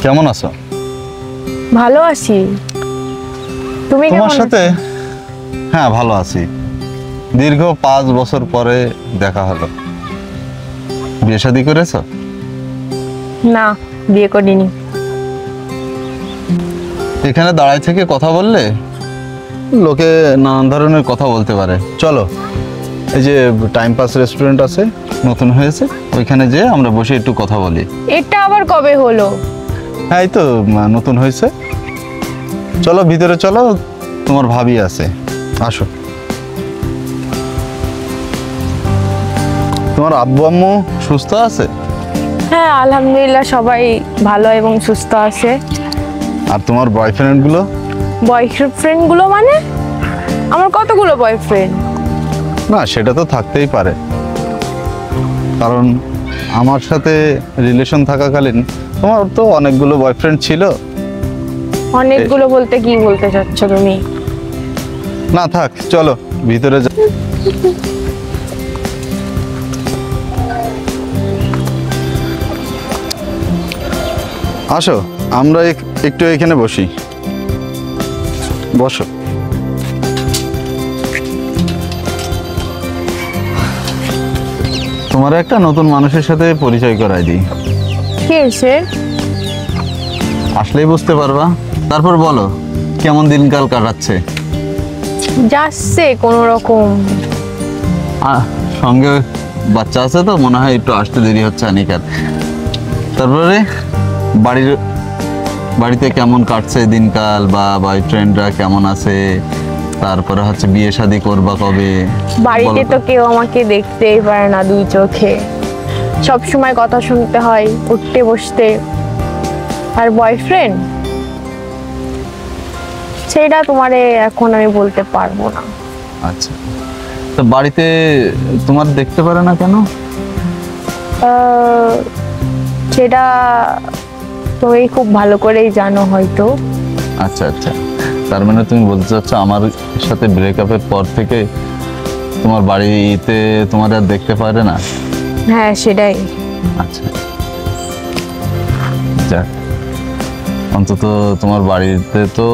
কেমন আছো? ভালো আছি। তুমি কেমন তোমার আছো? সাথে হ্যাঁ ভালো আছি। দীর্ঘ 5 বছর পরে দেখা হলো। বিয়ে শাদী করেছো? না, বিয়ে করিনি। এখানে দাঁড়ায় থেকে কথা বললে লোকে নানান ধরনের কথা বলতে পারে। চলো, এই যে টাইম পাস রেস্টুরেন্ট আছে, নতুন হয়েছে, ওইখানে যেয়ে আমরা বসে একটু কথা বলি। এটা আবার কবে হলো? হ্যাঁ, এই তো নতুন হয়েছে। চলো ভিতরে চলো, তোমার ভাবি আছে, আসো। তোমার আব্বু আম্মু সুস্থ আছে? হ্যাঁ, আলহামদুলিল্লাহ সবাই ভালো এবং সুস্থ আছে। আর তোমার বয়ফ্রেন্ড গুলো? বয়ফ্রেন্ড গুলো মানে? আমার কতগুলো বয়ফ্রেন্ড? না, সেটা তো থাকতেই পারে, কারণ আমার সাথে রিলেশন থাকাকালীন তোমার তো অনেকগুলো বয়ফ্রেন্ড ছিল। অনেকগুলো বলতে কি বলতে চাচ্ছ তুমি? না থাক, চলো ভিতরে যা। আসো, আমরা একটু এখানে বসি। বসো। তোমার একটা নতুন মানুষের সাথে পরিচয় করাই দিই। কে সে? আসলেই বুঝতে পারবা। তারপর বলো, কেমন দিনকাল কাটাচ্ছে? যাচ্ছে কোনো রকম। সঙ্গে বাচ্চা আছে তো, মনে হয় একটু আসতে দেরি হচ্ছে আনিকার। তারপরে বাড়িতে কেমন কাটছে দিনকাল, বা বয়ফ্রেন্ডরা কেমন আছে? তারপরে হচ্ছে বিয়ে শাদী করবা কবে? বাড়িতে তো কেউ আমাকে দেখতেই পারে না দুই চোখে। সব সময় কথা শুনতে হয় উঠতে বসতে। আর বয়ফ্রেন্ড, সেটা তোমারে এখন আমি বলতে পারবো না। আচ্ছা, তো বাড়িতে তোমার দেখতে পারে না কেন? সেটা তুমি খুব ভালো করেই জানো হয়তো। আচ্ছা আচ্ছা, তার মানে তুমি বলতে চাচ্ছ আমার সাথে ব্রেকআপের পর থেকে তোমার বাড়িতে তোমার আর দেখতে পারে না? হ্যাঁ, সেটাই। আচ্ছা, যাক, অন্তত তোমার বাড়িতে তো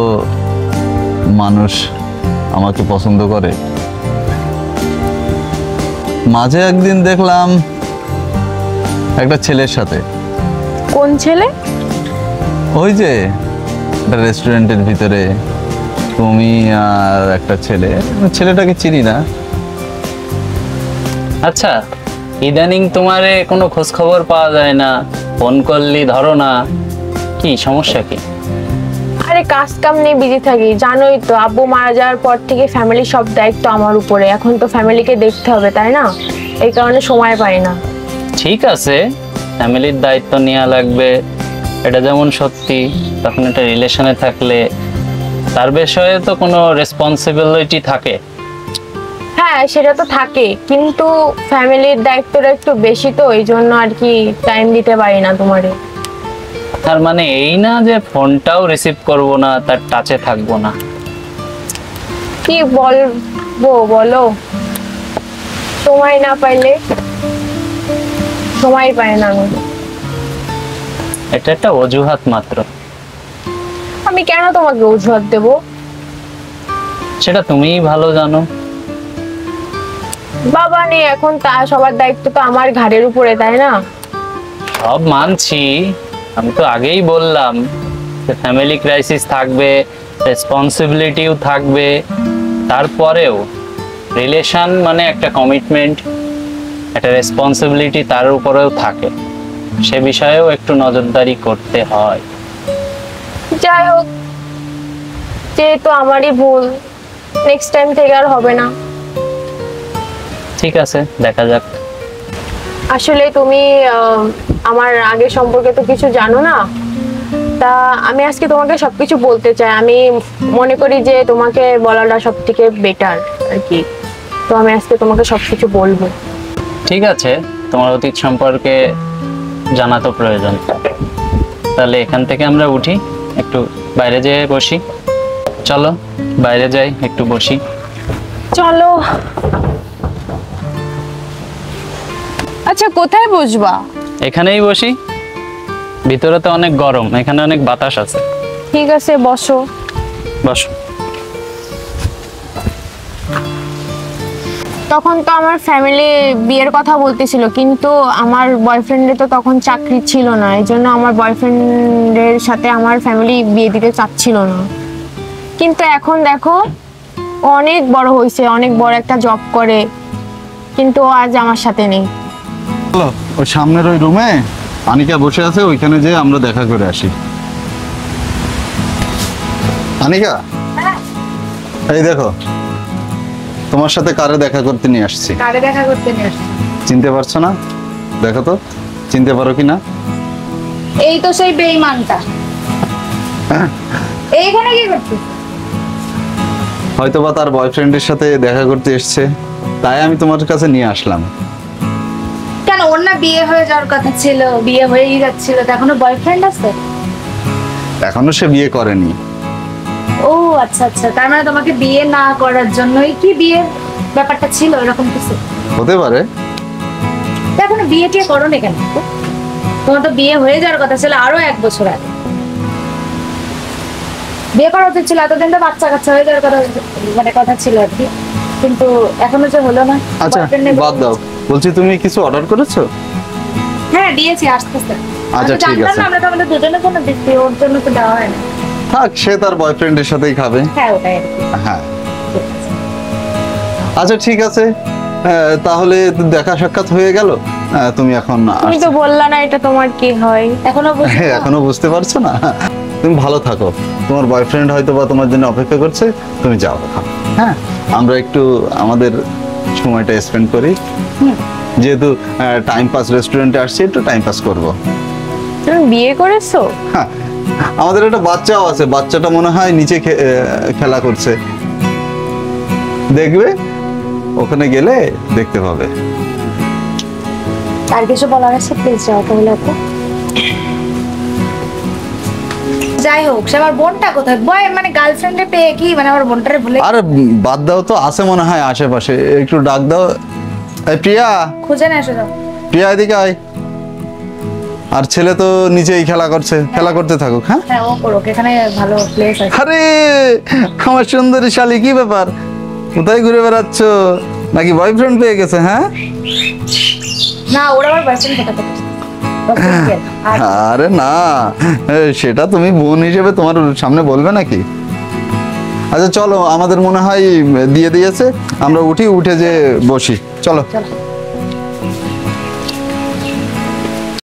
মানুষ আমাকে পছন্দ করে। মাঝে একদিন দেখলাম একটা ছেলের সাথে। কোন ছেলে? ওই যে একটা রেস্টুরেন্টের ভিতরে তুমি আর একটা ছেলে। ছেলেটাকে চিনি না। আচ্ছা, ইদানিং তোমারে কোনো খোঁজ খবর পাওয়া যায় না, ফোন করলি ধরো না, কি সমস্যা কি? আরে কাজ কাম নিয়ে বিজি থাকি, জানোই তো। আব্বু মারা যাওয়ার পর থেকে ফ্যামিলির সব দায়িত্ব আমার উপরে। এখন তো ফ্যামিলিকে দেখতে হবে, তাই না? এই কারণে সময় পাই না। ঠিক আছে, ফ্যামিলির দায়িত্ব নেওয়া লাগবে, এটা যেমন সত্যি। তখন একটা রিলেশনে থাকলে তার বিষয়ে তো কোনো রেসপন্সিবিলিটি থাকে। হ্যাঁ, সেটা তো থাকে, কিন্তু ফ্যামিলির দায়িত্বটা একটু বেশি, তো এই জন্য আর কি টাইম দিতে পারি না তোমারে। তার মানে এই না যে ফোনটাও রিসিভ করব না, তার টাচে থাকবো না। কি বলবো বলো? সময় না পাইলে? সময় পাই না আমি। এটা একটা অজুহাত মাত্র। আমি কেন তোমাকে অজুহাত দেব? সেটা তুমিই ভালো জানো। বাবা নেই এখন, তা সবার দায়িত্ব তো আমার ঘাড়ের উপরে, তাই না? সব মানছি, আমি তো আগেই বললাম যে ফ্যামিলি ক্রাইসিস থাকবে, রেসপন্সিবিলিটিও থাকবে। তারপরেও রিলেশন মানে একটা কমিটমেন্ট, একটা রেসপন্সিবিলিটি তার উপরেও থাকে, সে বিষয়েও একটু নজরদারি করতে হয়। যাই হোক, যেহেতু আমারই ভুল, নেক্সট টাইম থেকে আর হবে না। ঠিক আছে, দেখা যাক। আসলে তুমি আমার আগের সম্পর্কে তো কিছু জানো না, তা আমি আজকে তোমাকে সবকিছু বলতে চাই। আমি মনে করি যে তোমাকে বলাটা সব থেকে বেটার আর কি। তো আমি আজকে তোমাকে সবকিছু বলবো। ঠিক আছে, তোমার অতীত সম্পর্কে জানা তো প্রয়োজন। তাহলে এখান থেকে আমরা উঠি, একটু বাইরে যেয়ে বসি। চলো বাইরে যাই, একটু বসি। চলো। আচ্ছা, কোথায় বসবা? এখানেই বসি। ভিতরে তো অনেক গরম, এখানে অনেক বাতাস আছে। ঠিক আছে, বসো। বসো। তখন তো আমার ফ্যামিলি বিয়ের কথা বলতেছিল, কিন্তু আমার বয়ফ্রেন্ডের তো তখন চাকরি ছিল না, এই জন্য আমার বয়ফ্রেন্ডের সাথে আমার ফ্যামিলি বিয়ে দিতে চাচ্ছিল না। কিন্তু এখন দেখো, ও অনেক বড় হয়েছে, অনেক বড় একটা জব করে, কিন্তু ও আজ আমার সাথে নেই। চলো ওই সামনের ওই রুমে আনিকা বসে আছে, ওইখানে যেয়ে আমরা দেখা করে আসি। আনিকা, এই দেখো তোমার সাথে কারে দেখা করতে নিয়ে আসছি। কারে দেখা করতে নিয়ে আসছো? চিনতে পারছো না? দেখো তো চিনতে পারো কিনা। এই তো সেই বেঈমানটা। এইখানে কি করছিস? হয়তোবা তার বয়ফ্রেন্ডের সাথে দেখা করতে এসছে, তাই আমি তোমার কাছে নিয়ে আসলাম। কেন, ওর না বিয়ে হয়ে যাওয়ার কথা ছিল, বিয়ে হয়েই যাচ্ছিল, তো এখনো বয়ফ্রেন্ড আছে? এখনো সে বিয়ে করেনি। ও আচ্ছা আচ্ছা, তার মানে তোমাকে বিয়ে না করার জন্যই কি বিয়ের ব্যাপারটা ছিল, এরকম কিছু? হতে পারে। তো এখনো বিয়ে টিয়ে করো না কেন? তোমার তো বিয়ে হয়ে যাওয়ার কথা ছিল আরো 1 বছর আগে। বিয়ে করা উচিত ছিল, এতদিন তো বাচ্চা কাচ্চা হয়ে যাওয়ার কথা, মানে কথা ছিল আর কি, কিন্তু এখনো যে হলো না। আচ্ছা boyfriend নেই বাদ দাও, বলছি তুমি কিছু অর্ডার করেছো? হ্যাঁ দিয়েছি, আসতেছে। আচ্ছা, ঠিক জানতাম আছে। না, আমরা তো আমাদের দুজনের জন্য দিচ্ছি, ওর জন্য তো দেওয়া হয় না। থাক, সে তার বয়ফ্রেন্ডের সাথেই খাবে। হ্যাঁ ওটাই আর কি। হ্যাঁ আচ্ছা ঠিক আছে, তাহলে দেখা সাক্ষাৎ হয়ে গেল। তুমি এখন তুমি তো বললা না এটা তোমার কি হয়। এখনো বুঝতে পারো? এখনো বুঝতে পারছো না? তুমি ভালো থাকো, তোমার বয়ফ্রেন্ড হয়তো বা তোমার জন্য অপেক্ষা করছে, তুমি যাও এখন। হ্যাঁ, আমরা একটু আমাদের সময়টা স্পেন্ড করি, যেহেতু টাইম পাস রেস্টুরেন্টে আসছি, একটু টাইম পাস করবো। তুমি বিয়ে করেছো? হ্যাঁ, আমাদের একটা বাচ্চাও আছে, বাচ্চাটা মনে হয় নিচে খেলা করছে, দেখবে, ওখানে গেলে দেখতে পাবে। আর কিছু বলার আছে প্লিজ যাও তাহলে আপু। যাই হোক, সে আমার বোনটা কোথায়? বয় মানে গার্লফ্রেন্ডে পেয়ে কি মানে আমার বোনটারে ভুলে আরে বাদ দাও তো, আছে মনে হয় আশেপাশে, একটু ডাক দাও। এই প্রিয়া, খুঁজে না এসে যাও। প্রিয়া এদিকে আয়। আর ছেলে তো নিচেই খেলা করছে, খেলা করতে থাকুক। হ্যাঁ, হ্যাঁ ও করুক, এখানে ভালো প্লেস আছে। আরে আমার সুন্দরী শালি, কি ব্যাপার, কোথায় ঘুরে বেড়াচ্ছ? নাকি বয়ফ্রেন্ড পেয়ে গেছে? হ্যাঁ, না ওরা আমার বয়ফ্রেন্ড কোথা থেকে? আর আরে না, সেটা তুমি বোন হিসেবে তোমার সামনে বলবে নাকি? আচ্ছা চলো, আমাদের মনে হয় দিয়ে দিয়েছে, আমরা উঠে যে বসি, চলো। চলো।